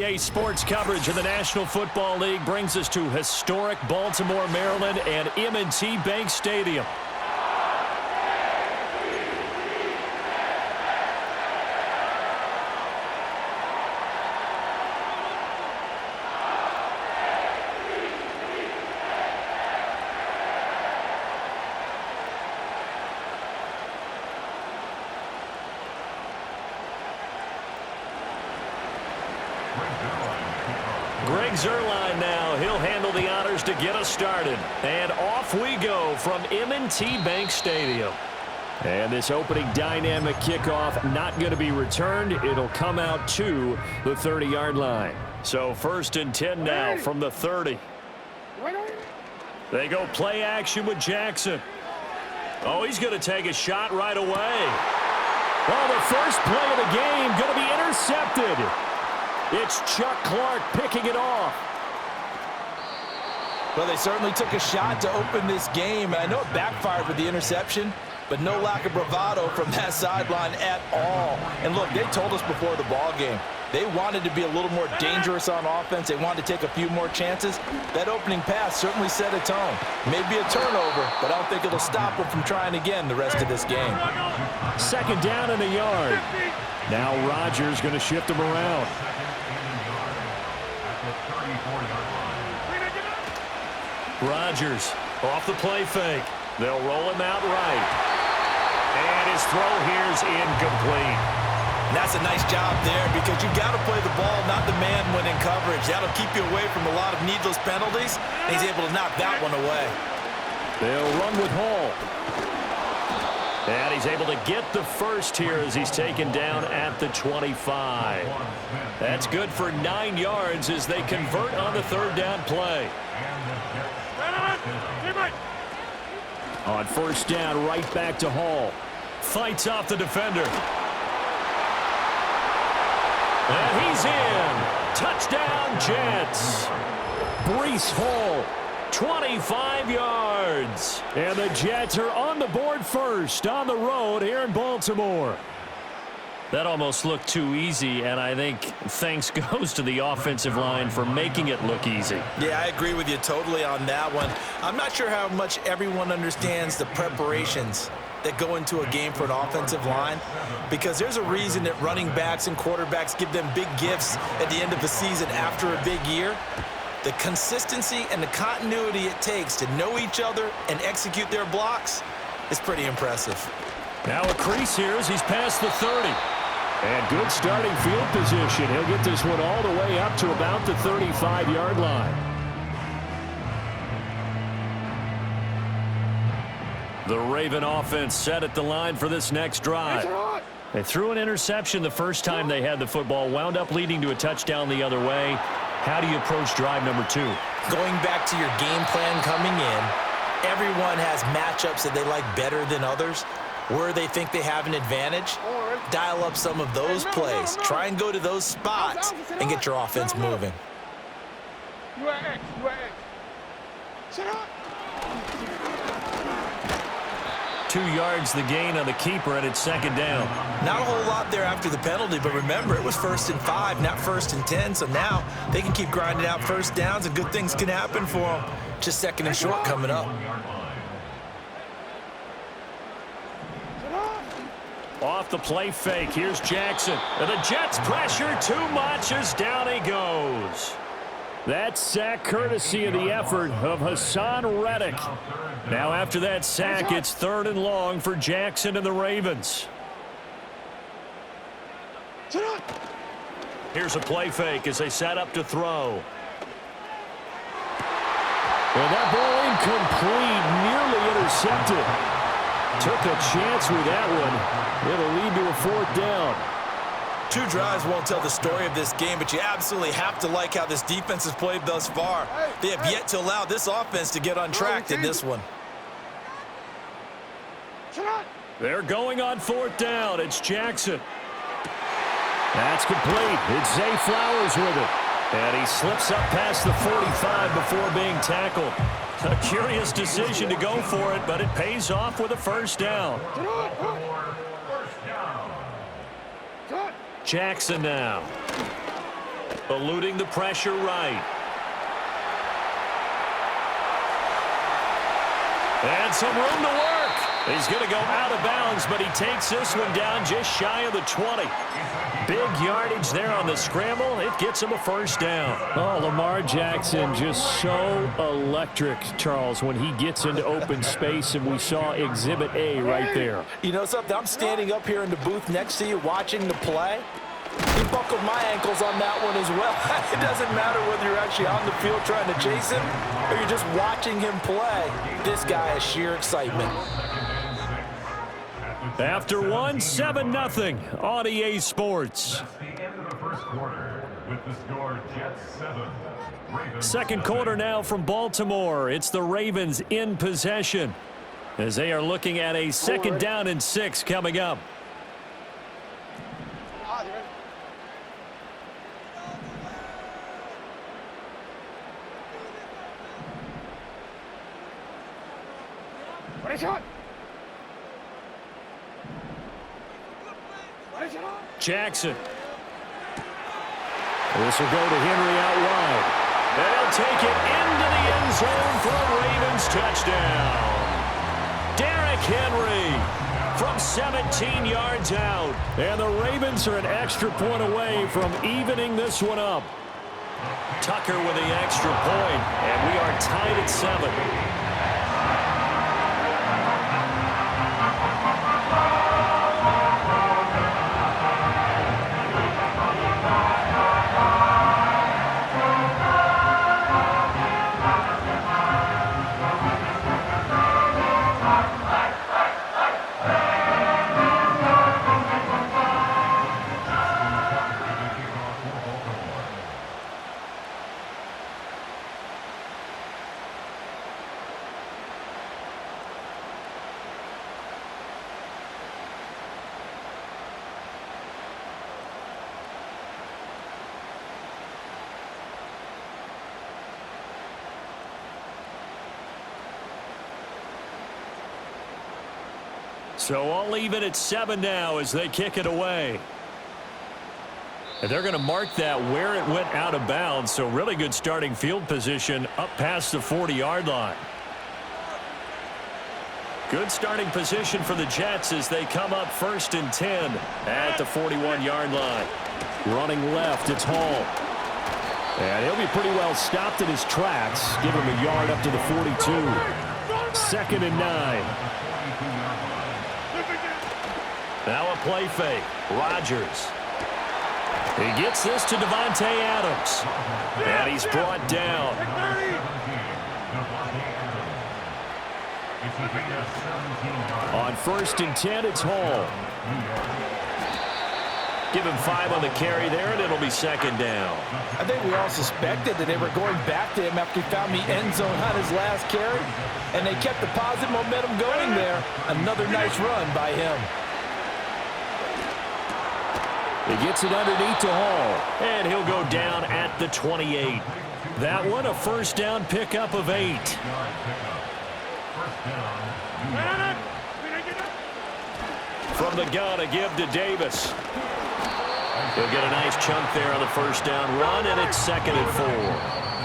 Sports coverage of the National Football League brings us to historic Baltimore, Maryland, and M&T Bank Stadium. Greg Zuerlein now. He'll handle the honors to get us started. And off we go from M&T Bank Stadium. And this opening dynamic kickoff not going to be returned. It'll come out to the 30-yard line. So 1st and 10 now from the 30. They go play action with Jackson. Oh, he's going to take a shot right away. Well, the first play of the game going to be intercepted. It's Chuck Clark picking it off. Well, they certainly took a shot to open this game. I know it backfired with the interception, but no lack of bravado from that sideline at all. And look, they told us before the ball game, they wanted to be a little more dangerous on offense. They wanted to take a few more chances. That opening pass certainly set a tone. Maybe a turnover, but I don't think it'll stop them from trying again the rest of this game. 2nd down and a yard. Now Rodgers going to shift him around. Rodgers off the play fake. They'll roll him out right. And his throw here's incomplete. And that's a nice job there because you've got to play the ball, not the man when in coverage. That'll keep you away from a lot of needless penalties. And he's able to knock that one away. They'll run with Hall. And he's able to get the first here as he's taken down at the 25. That's good for 9 yards as they convert on the 3rd down play. On 1st down, right back to Hall. Fights off the defender. And he's in. Touchdown, Jets. Breece Hall, 25 yards. And the Jets are on the board first on the road here in Baltimore. That almost looked too easy, and I think thanks goes to the offensive line for making it look easy. Yeah, I agree with you totally on that one. I'm not sure how much everyone understands the preparations that go into a game for an offensive line, because there's a reason that running backs and quarterbacks give them big gifts at the end of the season after a big year. The consistency and the continuity it takes to know each other and execute their blocks is pretty impressive. Now a crease here as he's past the 30. And good starting field position. He'll get this one all the way up to about the 35-yard line. The Raven offense set at the line for this next drive. They threw an interception the first time they had the football, wound up leading to a touchdown the other way. How do you approach drive number 2? Going back to your game plan coming in, everyone has matchups that they like better than others, where they think they have an advantage. Dial up some of those plays. Try and go to those spots and get your offense moving. 2 yards the gain on the keeper, and it's 2nd down. Not a whole lot there after the penalty, but remember, it was 1st and 5, not 1st and 10, so now they can keep grinding out first downs, and good things can happen for them. Just 2nd and short coming up. Off the play fake, here's Jackson. And the Jets pressure too much as down he goes. That sack courtesy of the effort of Hassan Reddick. Now after that sack, it's 3rd and long for Jackson and the Ravens. Here's a play fake as they set up to throw. And that ball incomplete, nearly intercepted. Took a chance with that one. It'll lead to a 4th down. 2 drives won't tell the story of this game, but you absolutely have to like how this defense has played thus far. They have yet to allow this offense to get untracked in this one. They're going on 4th down. It's Jackson. That's complete. It's Zay Flowers with it. And he slips up past the 45 before being tackled. A curious decision to go for it, but it pays off with a 1st down. Jackson now. Eluding the pressure right. And some room to work. He's going to go out of bounds, but he takes this one down just shy of the 20. Big yardage there on the scramble. It gets him a first down. Oh, Lamar Jackson just so electric, Charles, when he gets into open space, and we saw Exhibit A right there. You know something? I'm standing up here in the booth next to you watching the play. He buckled my ankles on that one as well. It doesn't matter whether you're actually on the field trying to chase him or you're just watching him play. This guy is sheer excitement. After one, 7-0 on EA Sports. Second quarter now from Baltimore. It's the Ravens in possession as they are looking at a 2nd down and 6 coming up. Jackson. This will go to Henry out wide. They'll take it into the end zone for a Ravens touchdown. Derrick Henry from 17 yards out. And the Ravens are an extra point away from evening this one up. Tucker with the extra point, and we are tied at 7. So all even at 7 now as they kick it away. And they're going to mark that where it went out of bounds. So really good starting field position up past the 40-yard line. Good starting position for the Jets as they come up 1st and 10 at the 41-yard line. Running left, it's Hall. And he'll be pretty well stopped in his tracks. Give him a yard up to the 42. 2nd and 9. Now a play fake. Rodgers. He gets this to Devontae Adams. And he's brought down. On 1st and 10, it's Hall. Give him 5 on the carry there, and it'll be 2nd down. I think we all suspected that they were going back to him after he found the end zone on his last carry, and they kept the positive momentum going there. Another nice run by him. He gets it underneath to Hall. And he'll go down at the 28. That one a 1st down pickup of 8. From the gun, a give to Davis. He'll get a nice chunk there on the 1st down run, and it's 2nd and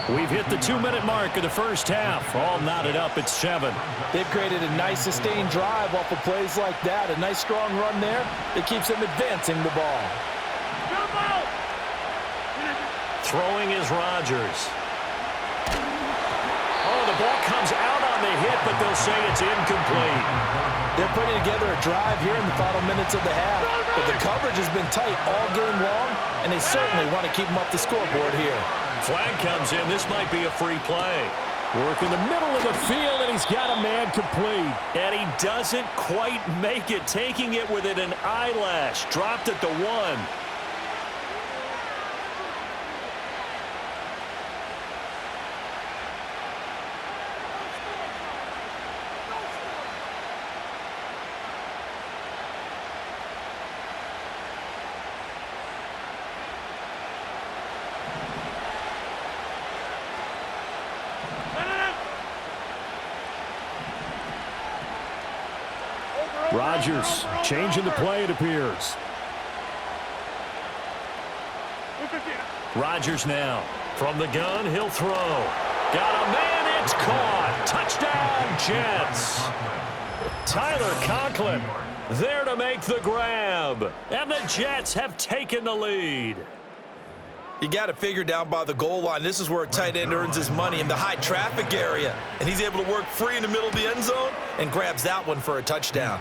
4. We've hit the 2-minute mark of the first half. All knotted up at 7. They've created a nice sustained drive off of plays like that. A nice strong run there that keeps them advancing the ball. Throwing is Rodgers. Oh, the ball comes out on the hit, but they'll say it's incomplete. They're putting together a drive here in the final minutes of the half, but the coverage has been tight all game long, and they certainly want to keep them up the scoreboard here. Flag comes in. This might be a free play. Work in the middle of the field, and he's got a man complete. And he doesn't quite make it, taking it within an eyelash. Dropped at the 1. Rodgers changing the play, it appears. Rodgers now. From the gun, he'll throw. Got a man, it's caught. Touchdown, Jets. Tyler Conklin there to make the grab. And the Jets have taken the lead. You got to figure down by the goal line. This is where a tight end earns his money in the high traffic area. And he's able to work free in the middle of the end zone and grabs that one for a touchdown.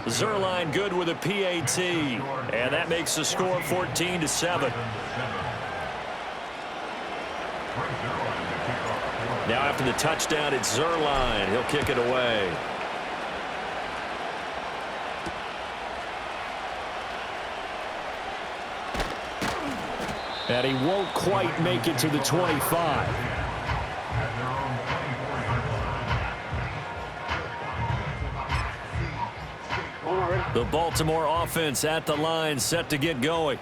Zuerlein good with a PAT. And that makes the score 14-7. Now after the touchdown, it's Zuerlein. He'll kick it away. And he won't quite make it to the 25. The Baltimore offense at the line, set to get going.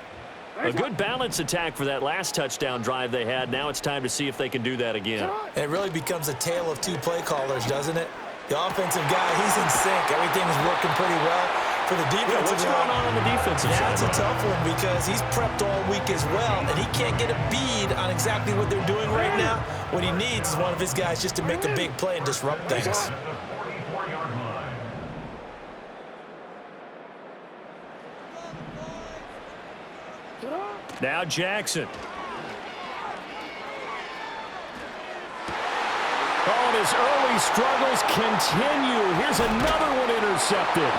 A good balance attack for that last touchdown drive they had. Now it's time to see if they can do that again. It really becomes a tale of two play callers, doesn't it? The offensive guy, he's in sync. Everything's working pretty well. For the defensive what's going on the defensive side? That's a tough one because he's prepped all week as well, and he can't get a bead on exactly what they're doing right now. What he needs is one of his guys just to make a big play and disrupt things. Now Jackson. Oh, and his early struggles continue. Here's another one intercepted.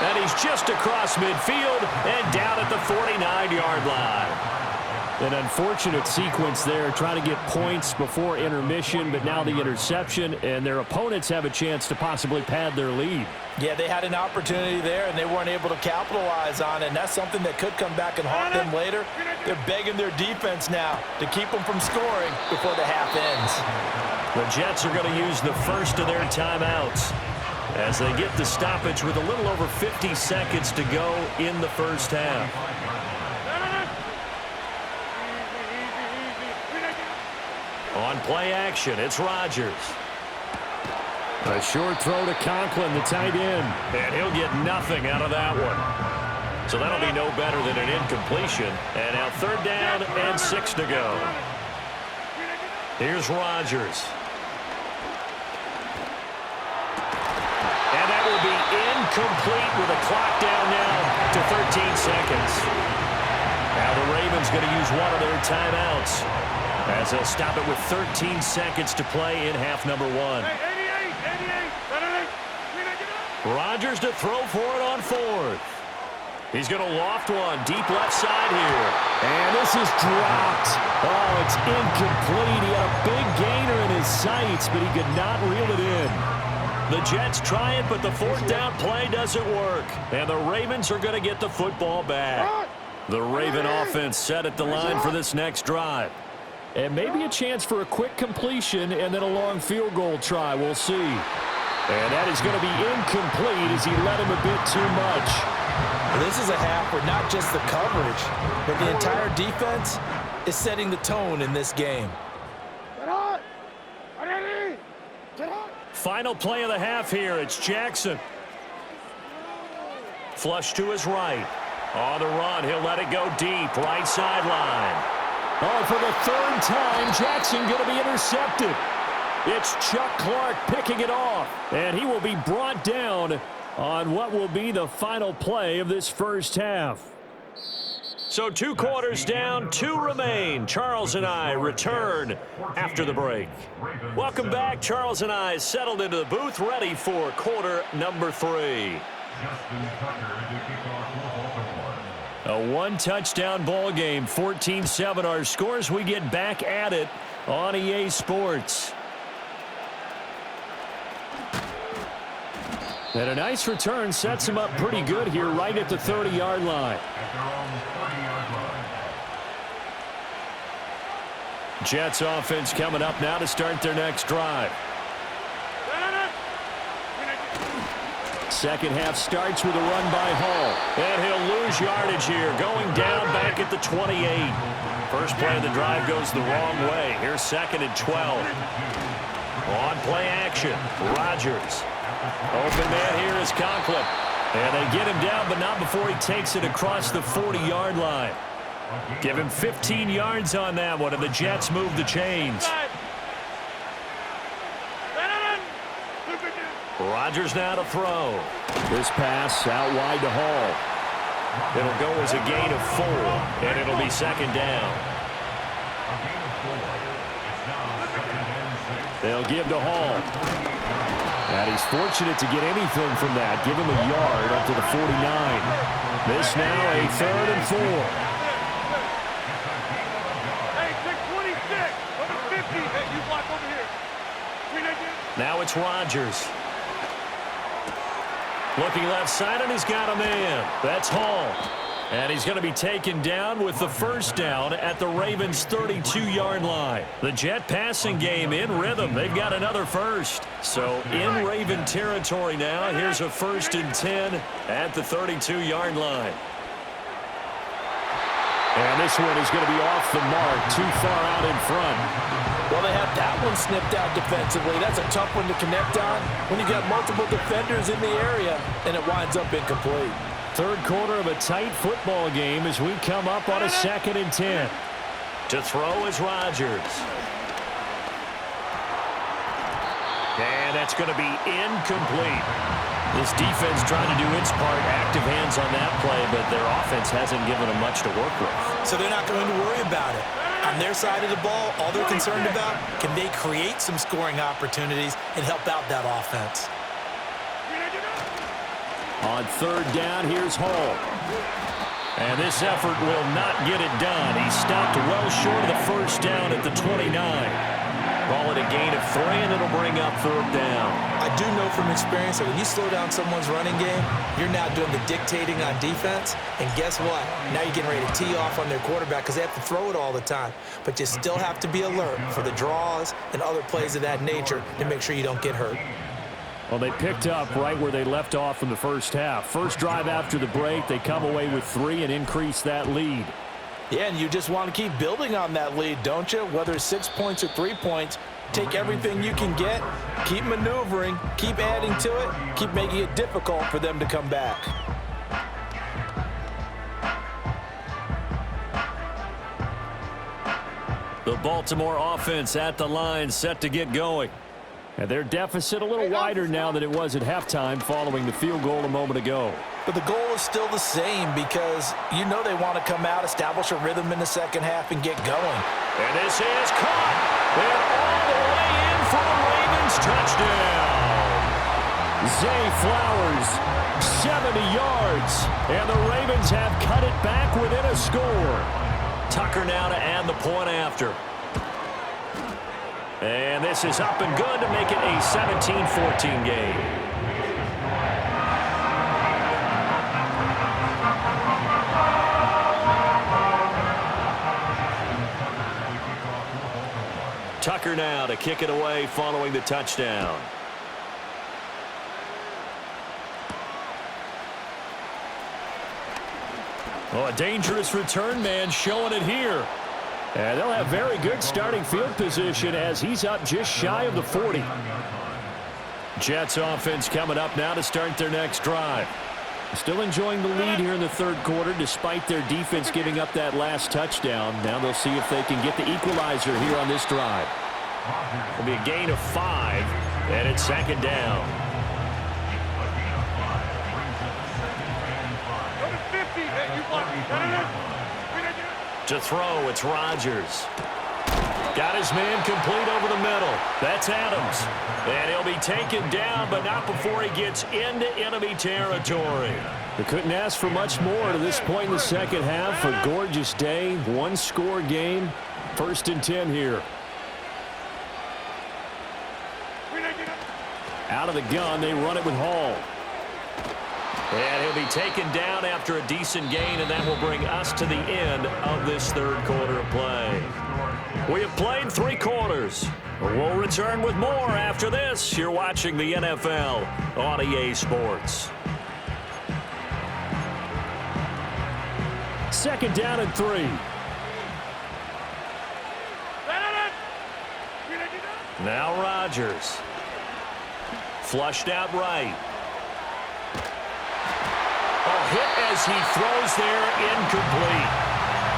And he's just across midfield and down at the 49-yard line. An unfortunate sequence there, trying to get points before intermission, but now the interception, and their opponents have a chance to possibly pad their lead. Yeah, they had an opportunity there, and they weren't able to capitalize on it, and that's something that could come back and haunt them later. They're begging their defense now to keep them from scoring before the half ends. The Jets are going to use the first of their timeouts as they get the stoppage with a little over 50 seconds to go in the first half. On play action, it's Rodgers. A short throw to Conklin, the tight end. And he'll get nothing out of that one. So that'll be no better than an incompletion. And now 3rd down and 6 to go. Here's Rodgers. And that will be incomplete with a clock down now to 13 seconds. Now the Ravens going to use one of their timeouts as they'll stop it with 13 seconds to play in half number 1. Rodgers to throw for it on 4th. He's going to loft one deep left side here. And this is dropped. Oh, it's incomplete. He had a big gainer in his sights, but he could not reel it in. The Jets try it, but the 4th down play doesn't work. And the Ravens are going to get the football back. The Raven offense set at the line for this next drive. And maybe a chance for a quick completion and then a long field goal try. We'll see. And that is going to be incomplete as he led him a bit too much. This is a half where not just the coverage, but the entire defense is setting the tone in this game. Final play of the half here. It's Jackson. Flush to his right. On the run, he'll let it go deep. Right sideline. Oh, for the 3rd time, Jackson going to be intercepted. It's Chuck Clark picking it off, and he will be brought down on what will be the final play of this first half. So 2 quarters down, 2 remain. Charles and I return after the break. Welcome back. Charles and I settled into the booth, ready for quarter number 3. A 1-touchdown ball game, 14-7 our scores. We get back at it on EA Sports. And a nice return sets him up pretty good here right at the 30-yard line. Jets offense coming up now to start their next drive. Second half starts with a run by Hall. And he'll lose yardage here, going down back at the 28. First play of the drive goes the wrong way. Here's 2nd and 12. On play action, Rodgers. Open man here is Conklin. And they get him down, but not before he takes it across the 40-yard line. Give him 15 yards on that one, and the Jets move the chains. Rodgers now to throw. This pass out wide to Hall. It'll go as a gain of 4, and it'll be second down. They'll give to Hall. And he's fortunate to get anything from that. Give him a yard up to the 49. This now a 3rd and 4. Hey, pick 26, number 50. Hey, you block over here. Now it's Rodgers. Looking left side, and he's got a man. That's Hall. And he's going to be taken down with the first down at the Ravens' 32-yard line. The Jet passing game in rhythm. They've got another first. So in Raven territory now, here's a 1st and 10 at the 32-yard line. And this one is going to be off the mark, too far out in front. Well, they have that one snipped out defensively. That's a tough one to connect on when you got multiple defenders in the area, and it winds up incomplete. Third quarter of a tight football game as we come up on a 2nd and 10. To throw is Rodgers. And that's going to be incomplete. This defense trying to do its part, active hands on that play, but their offense hasn't given them much to work with. So they're not going to worry about it. On their side of the ball, all they're concerned about, can they create some scoring opportunities and help out that offense? On 3rd down, here's Hall. And this effort will not get it done. He stopped well short of the first down at the 29. Call it a gain of 3, and it'll bring up 3rd down. I do know from experience that when you slow down someone's running game, you're now doing the dictating on defense. And guess what? Now you're getting ready to tee off on their quarterback because they have to throw it all the time. But you still have to be alert for the draws and other plays of that nature to make sure you don't get hurt. Well, they picked up right where they left off in the first half. First drive after the break, they come away with 3 and increase that lead. Yeah, and you just want to keep building on that lead, don't you? Whether it's 6 points or 3 points, take everything you can get, keep maneuvering, keep adding to it, keep making it difficult for them to come back. The Baltimore offense at the line, set to get going. And their deficit a little wider now than it was at halftime following the field goal a moment ago. But the goal is still the same because you know they want to come out, establish a rhythm in the second half, and get going. And this is caught. And all the way in for a Ravens touchdown. Zay Flowers, 70 yards. And the Ravens have cut it back within a score. Tucker now to add the point after. And this is up and good to make it a 17-14 game. Tucker now to kick it away following the touchdown. Oh, a dangerous return man showing it here. And they'll have very good starting field position as he's up just shy of the 40. Jets offense coming up now to start their next drive. Still enjoying the lead here in the third quarter despite their defense giving up that last touchdown. Now they'll see if they can get the equalizer here on this drive. It'll be a gain of 5, and it's second down. To throw, it's Rodgers. Got his man complete over the middle. That's Adams. And he'll be taken down, but not before he gets into enemy territory. They couldn't ask for much more to this point in the second half. A gorgeous day, one-score game. 1st and 10 here. Out of the gun, they run it with Hall. And he'll be taken down after a decent gain, and that will bring us to the end of this third quarter of play. We have played 3 quarters. We'll return with more after this. You're watching the NFL on EA Sports. 2nd down and 3. Now Rodgers. Flushed out right. Hit as he throws there, incomplete.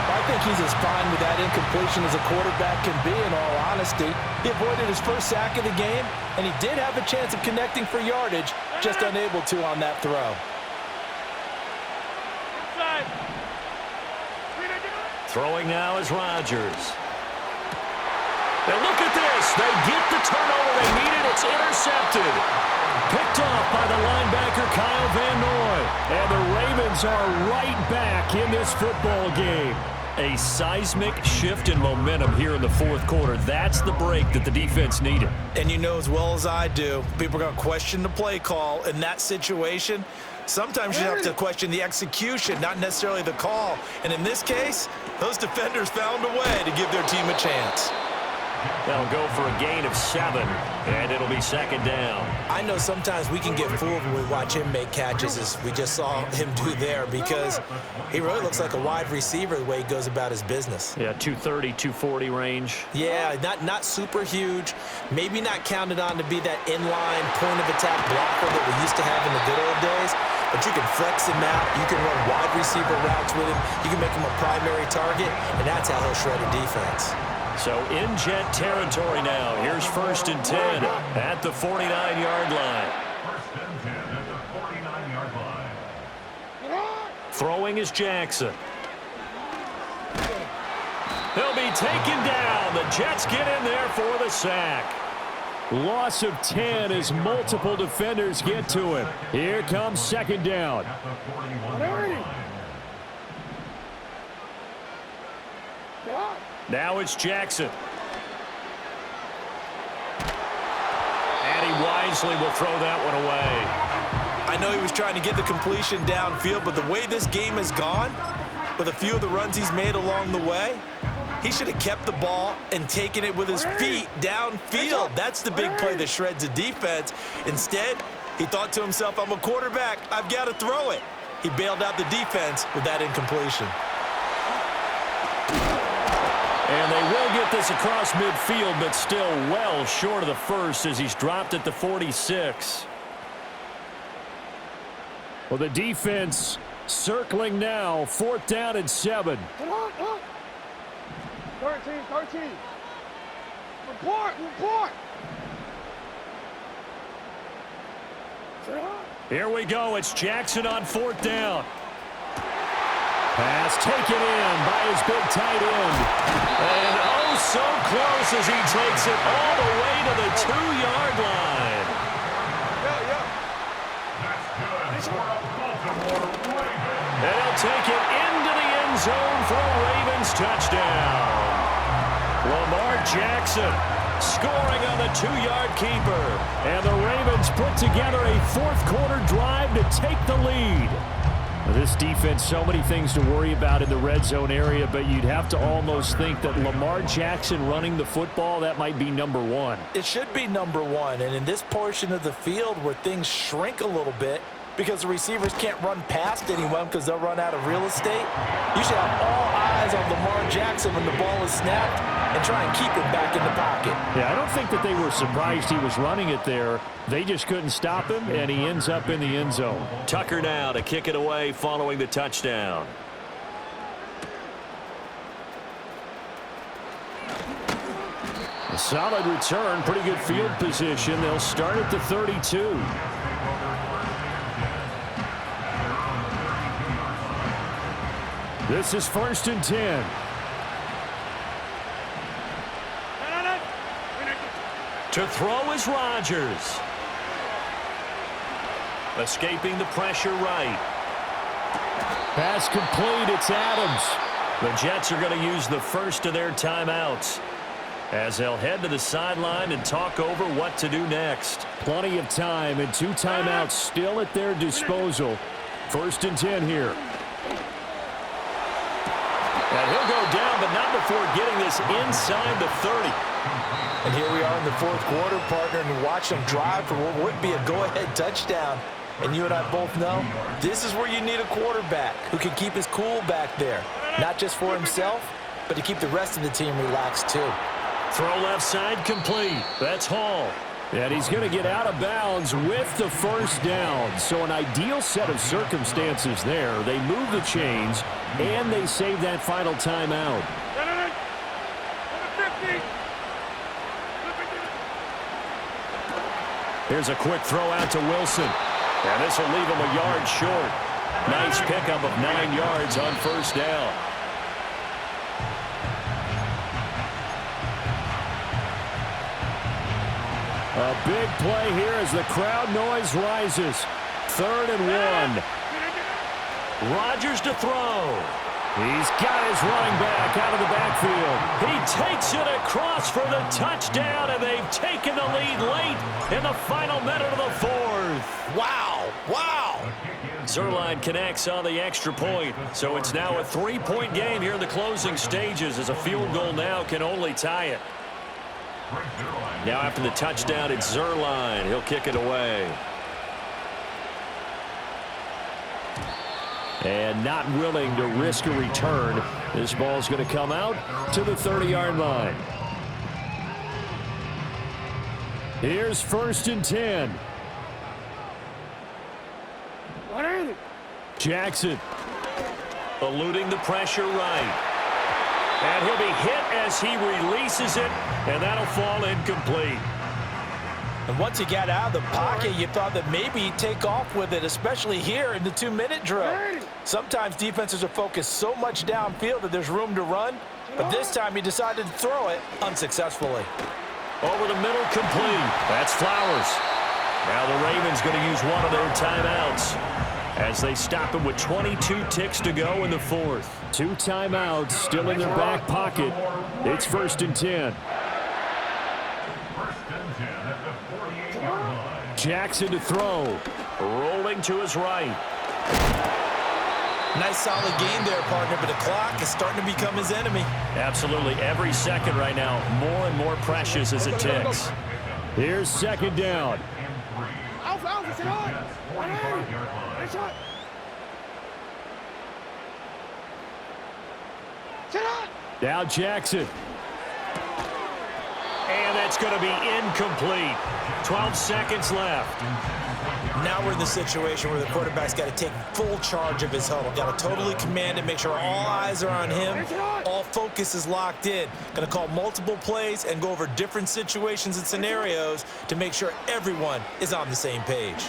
I think he's as fine with that incompletion as a quarterback can be, in all honesty. He avoided his first sack of the game, and he did have a chance of connecting for yardage, just unable to on that throw. Throwing now is Rodgers. And look at this. They get the turnover they needed. It's intercepted. Picked off by the linebacker, Kyle Van Noy. And the Ravens are right back in this football game. A seismic shift in momentum here in the fourth quarter. That's the break that the defense needed. And you know as well as I do, people are going to question the play call in that situation. Sometimes you have to question the execution, not necessarily the call. And in this case, those defenders found a way to give their team a chance. They'll go for a gain of 7, and it'll be second down. I know sometimes we can get fooled when we watch him make catches, as we just saw him do there, because he really looks like a wide receiver the way he goes about his business. Yeah, 230, 240 range. Yeah, not super huge, maybe not counted on to be that inline point-of-attack blocker that we used to have in the good old days, but you can flex him out, you can run wide receiver routes with him, you can make him a primary target, and that's how he'll shred a defense. So in Jet territory now. Here's 1st and 10 at the 49-yard line. Throwing is Jackson. He'll be taken down. The Jets get in there for the sack. Loss of 10 as multiple defenders get to him. Here comes second down. Now it's Jackson. And he wisely will throw that one away. I know he was trying to get the completion downfield, but the way this game has gone, with a few of the runs he's made along the way, he should have kept the ball and taken it with his feet downfield. That's the big play that shreds a defense. Instead, he thought to himself, I'm a quarterback, I've got to throw it. He bailed out the defense with that incompletion. And they will get this across midfield, but still well short of the first as he's dropped at the 46. Well, the defense circling now. 4th down and 7. 13. Report. Here we go. It's Jackson on 4th down. Pass taken in by his big tight end. And oh, so close as he takes it all the way to the 2-yard line. And he'll take it into the end zone for a Ravens touchdown. Lamar Jackson scoring on the 2-yard keeper. And the Ravens put together a fourth-quarter drive to take the lead. This defense, so many things to worry about in the red zone area, but you'd have to almost think that Lamar Jackson running the football, that might be number 1. It should be number 1, and in this portion of the field where things shrink a little bit because the receivers can't run past anyone because they'll run out of real estate, you should have all eyes on Lamar Jackson when the ball is snapped and try and keep him back in the pocket. Yeah, I don't think that they were surprised he was running it there. They just couldn't stop him, and he ends up in the end zone. Tucker now to kick it away following the touchdown. A solid return, pretty good field position. They'll start at the 32. This is 1st and 10. To throw is Rodgers. Escaping the pressure right. Pass complete, it's Adams. The Jets are going to use the first of their timeouts as they'll head to the sideline and talk over what to do next. Plenty of time and 2 timeouts still at their disposal. 1st and 10 here. And he'll go down, but not before getting this inside the 30. And here we are in the fourth quarter, partner, and watch them drive for what would be a go-ahead touchdown. And you and I both know this is where you need a quarterback who can keep his cool back there, not just for himself, but to keep the rest of the team relaxed too. Throw left side complete. That's Hall. And he's going to get out of bounds with the first down. So an ideal set of circumstances there. They move the chains, and they save that final timeout. Here's a quick throw out to Wilson. And this will leave him a yard short. Nice pickup of 9 yards on first down. A big play here as the crowd noise rises. 3rd and 1. Rodgers to throw. He's got his running back out of the backfield. He takes it across for the touchdown, and they've taken the lead late in the final minute of the 4th. Wow, wow. Zerline connects on the extra point, so it's now a 3-point game here in the closing stages as a field goal now can only tie it. Now after the touchdown, it's Zerline. He'll kick it away. And not willing to risk a return. This ball's going to come out to the 30-yard line. Here's 1st and 10. Jackson. Eluding the pressure right. And he'll be hit as he releases it, and that'll fall incomplete. And once he got out of the pocket, you thought that maybe he'd take off with it, especially here in the 2-minute drill. Sometimes defenses are focused so much downfield that there's room to run, but this time he decided to throw it unsuccessfully. Over the middle, complete. That's Flowers. Now the Ravens going to use one of their timeouts as they stop him with 22 ticks to go in the 4th. 2 timeouts still in their back pocket. It's 1st and 10. Jackson to throw. Rolling to his right. Nice solid game there, partner, but the clock is starting to become his enemy. Absolutely. Every second right now, more and more precious as it ticks. Here's 2nd down. Now Jackson. And that's going to be incomplete. 12 seconds left. Now we're in the situation where the quarterback's got to take full charge of his huddle. Got to totally command it, make sure all eyes are on him. All focus is locked in. Going to call multiple plays and go over different situations and scenarios to make sure everyone is on the same page.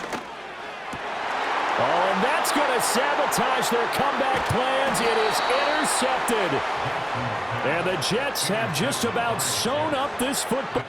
Oh, and that's going to sabotage their comeback plans. It is intercepted. And the Jets have just about sewn up this football.